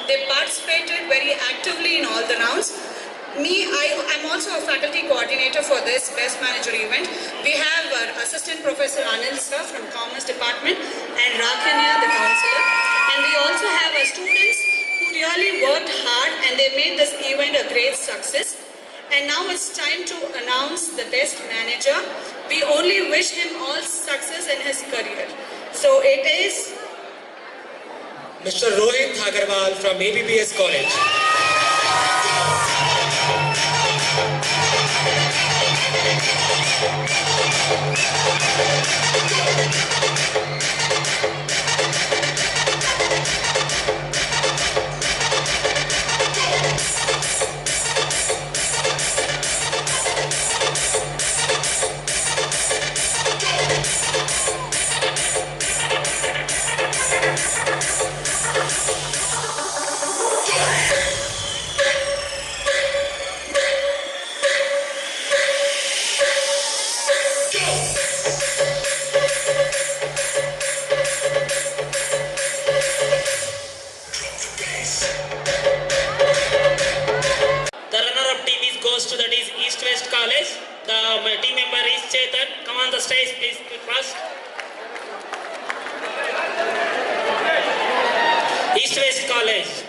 They participated very actively in all the rounds. I'm also a faculty coordinator for this Best Manager event. We have our Assistant Professor Anil sir from Commerce Department and Rakanya, the counselor. And we also have our students who really worked hard and they made this event a great success. And now it's time to announce the Best Manager. We only wish him all success in his career. So it is Mr. Rohit Agarwal from ABPS College. To that is East West College. The team member is Chetan. Come on the stage, please, first. East West College.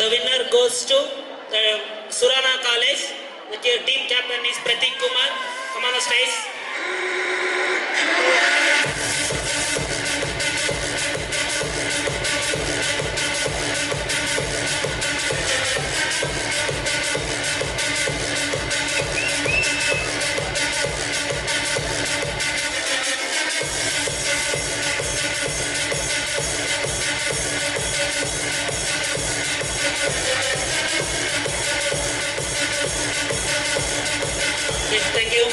The winner goes to Surana College. The team captain is Pratik Kumar. Come on the stage. Thank you.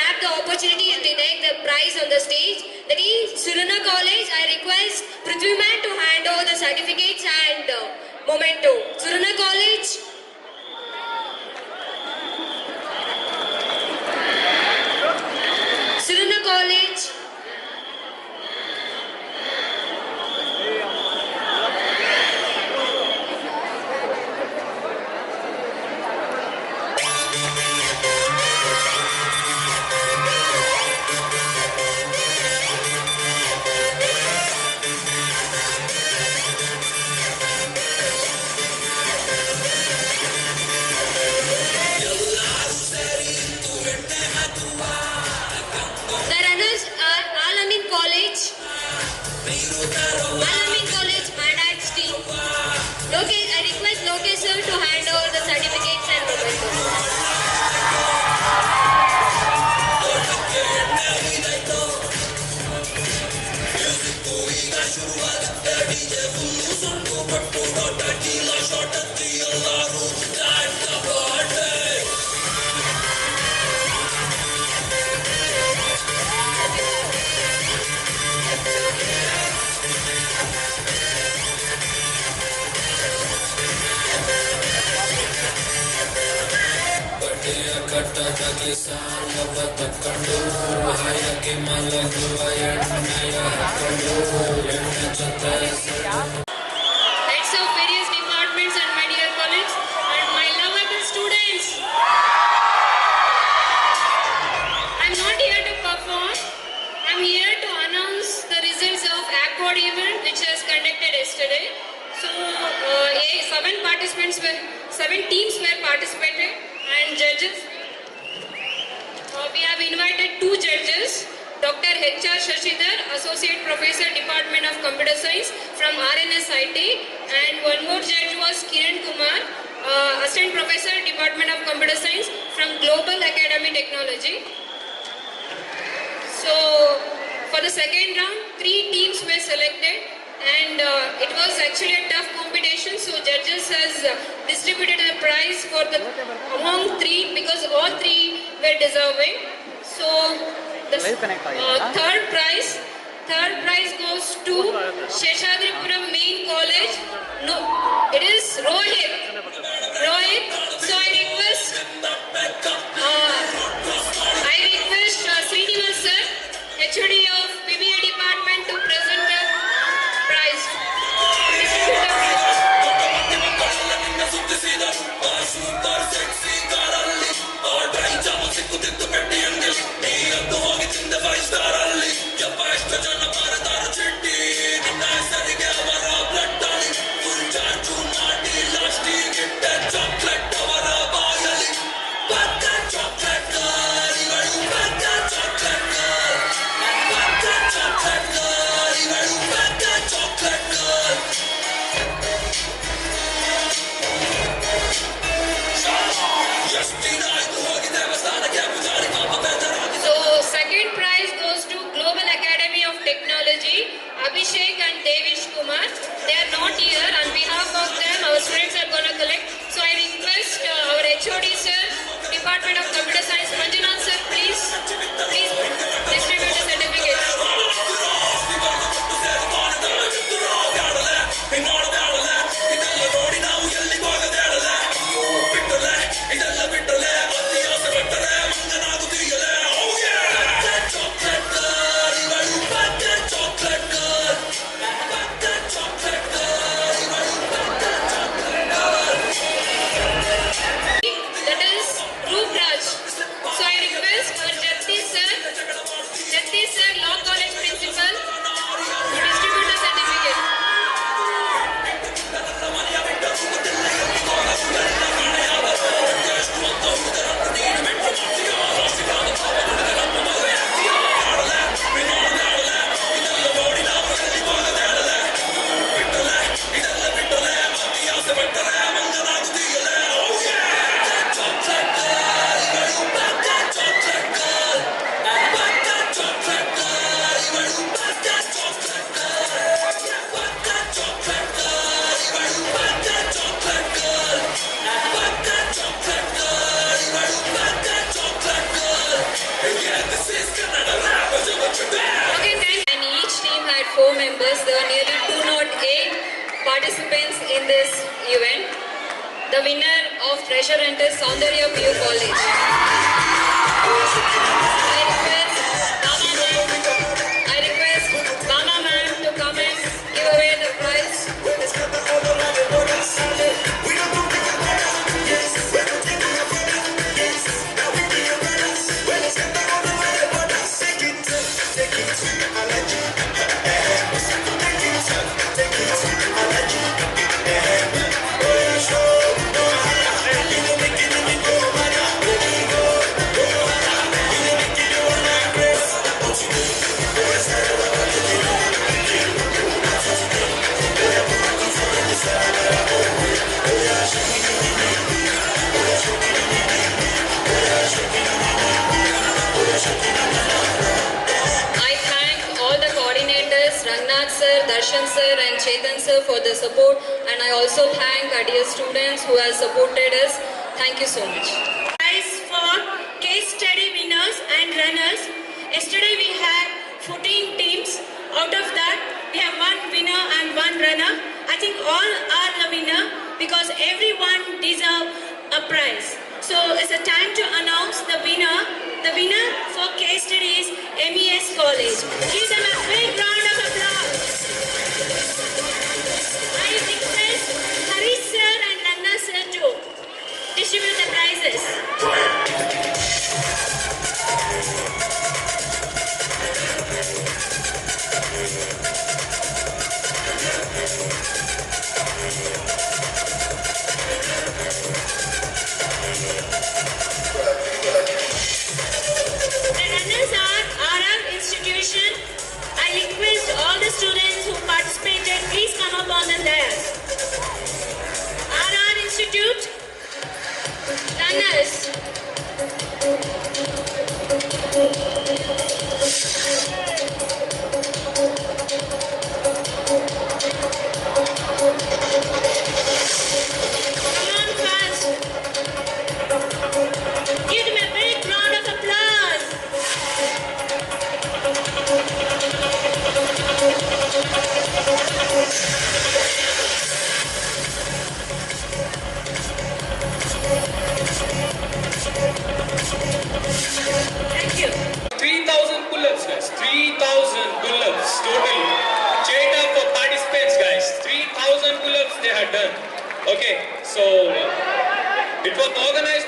Have the opportunity to take the prize on the stage. That is Surana College. I request Prithviman to hand over the certificates and memento. Surana College. Surana College. I request Lokesh sir to hand over the certificates and mementos. Heads of various departments and my dear colleagues and my lovable students. I'm not here to perform. I'm here to announce the results of ACORD event which was conducted yesterday. So, seven teams were participated and judges. We have invited two judges, Dr. H.R. Shashidhar, Associate Professor, Department of Computer Science from RNSIT, and one more judge was Kiran Kumar, Assistant Professor, Department of Computer Science from Global Academy Technology. So, for the second round, 3 teams were selected and it was actually a tough competition, so judges has distributed the prize for among were deserving. So the third prize goes to Sheshadripuram Main College. No, it is Rohit. So I request Srinivas sir, HOD of BBA department, to present the prize. So second prize goes to Global Academy of Technology, Abhishek and Devish Kumar. They are not here. On behalf of them, our students are going to collect. So I request our HOD sir, Department of Computer Science, Manjunath sir, please distribute the certificates. That is Rukraj. So I request our Jagdish sir, Law College Principal, to distribute the certificate. Okay, thank you. And each team had 4 members. There were nearly 208 participants in this event. The winner of treasure hunt is Soundarya PU College. I request Bama ma'am to come and give away the prize. Sir, Darshan sir and Chetan sir for the support, and I also thank our dear students who have supported us. Thank you so much. Prize for case study winners and runners. Yesterday we had 14 teams. Out of that, we have 1 winner and 1 runner. I think all are the winner because everyone deserves a prize. So it's a time to announce the winner. The winner for case study is MES College. Give them a big round of applause. I request Harish sir and Ranna sir to distribute the prizes. The runners are RR Institution. I request all the students who participated, please come up on the dais. RR Institute, runners. Come on fast. Give them a big round of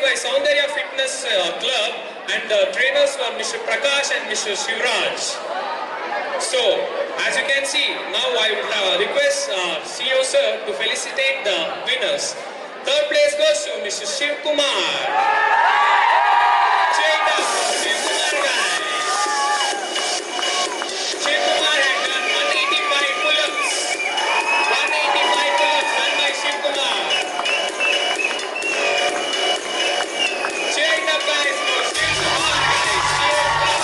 by Soundarya Fitness Club, and the trainers were Mr. Prakash and Mr. Shivraj. So, as you can see, now I would request CEO sir to felicitate the winners. Third place goes to Mr. Shiv Kumar. Check up, Shiv Kumar guys. Shiv Kumar had done 185 pull-ups. 185 pull-ups done by Shiv Kumar. Check up guys for Shiv Kumar guys. Shiv Kumar.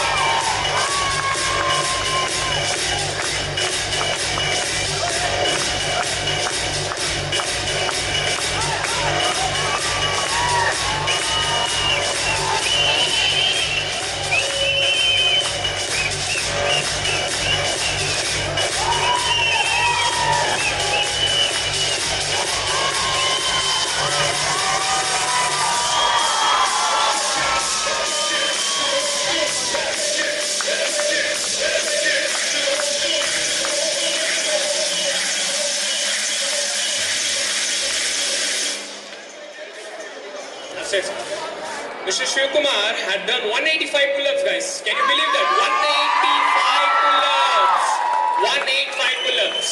Mr. Shiv Kumar had done 185 pull-ups, guys. Can you believe that? 185 pull-ups. 185 pull-ups.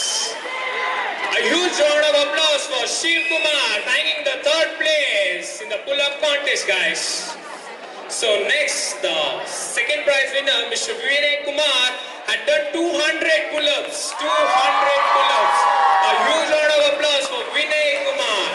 A huge round of applause for Shiv Kumar, taking the third place in the pull-up contest, guys. So next, the second prize winner, Mr. Vinay Kumar, had done 200 pull-ups. 200 pull-ups. A huge round of applause for Vinay Kumar.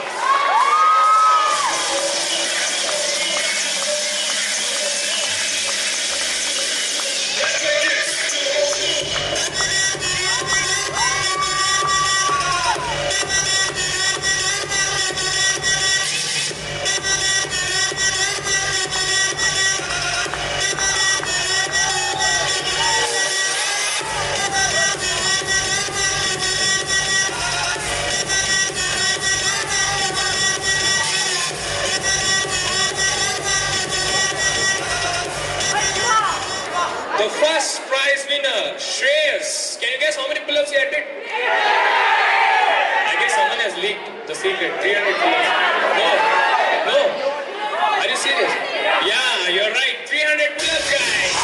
The first prize winner, Shreyas. Can you guess how many pull-ups he had did? I guess someone has leaked the secret. 300 pull-ups. No. Are you serious? Yeah, you're right. 300 pull-ups, guys.